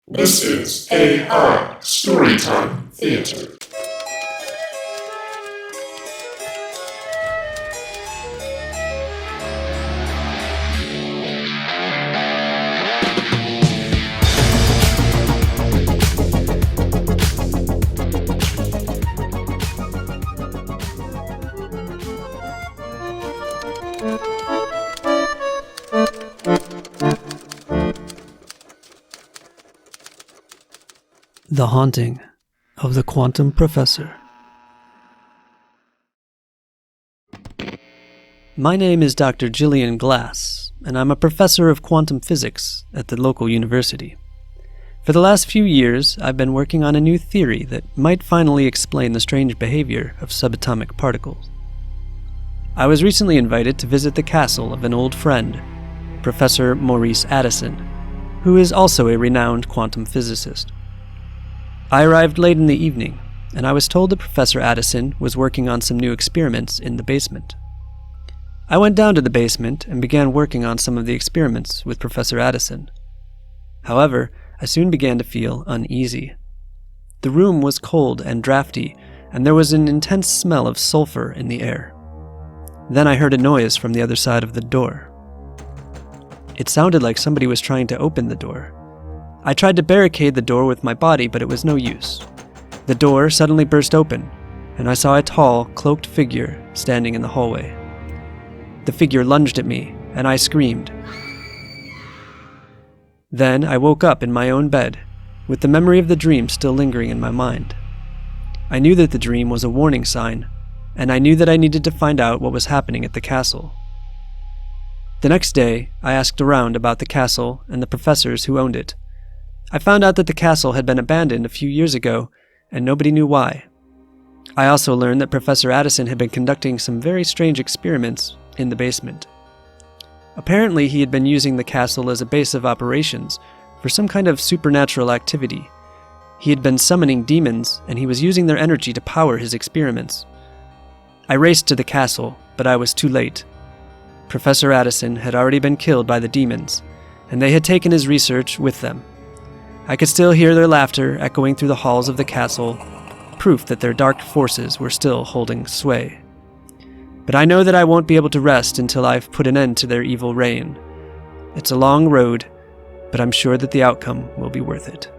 This is AI Storytime Theater. The Haunting of the Quantum Professor. My name is Dr. Gillian Glass, and I'm a professor of quantum physics at the local university. For the last few years, I've been working on a new theory that might finally explain the strange behavior of subatomic particles. I was recently invited to visit the castle of an old friend, Professor Maurice Addison, who is also a renowned quantum physicist. I arrived late in the evening, and I was told that Professor Addison was working on some new experiments in the basement. I went down to the basement and began working on some of the experiments with Professor Addison. However, I soon began to feel uneasy. The room was cold and drafty, and there was an intense smell of sulfur in the air. Then I heard a noise from the other side of the door. It sounded like somebody was trying to open the door. I tried to barricade the door with my body, but it was no use. The door suddenly burst open, and I saw a tall, cloaked figure standing in the hallway. The figure lunged at me, and I screamed. Then I woke up in my own bed, with the memory of the dream still lingering in my mind. I knew that the dream was a warning sign, and I knew that I needed to find out what was happening at the castle. The next day, I asked around about the castle and the professors who owned it. I found out that the castle had been abandoned a few years ago, and nobody knew why. I also learned that Professor Addison had been conducting some very strange experiments in the basement. Apparently, he had been using the castle as a base of operations for some kind of supernatural activity. He had been summoning demons, and he was using their energy to power his experiments. I raced to the castle, but I was too late. Professor Addison had already been killed by the demons, and they had taken his research with them. I could still hear their laughter echoing through the halls of the castle, proof that their dark forces were still holding sway. But I know that I won't be able to rest until I've put an end to their evil reign. It's a long road, but I'm sure that the outcome will be worth it.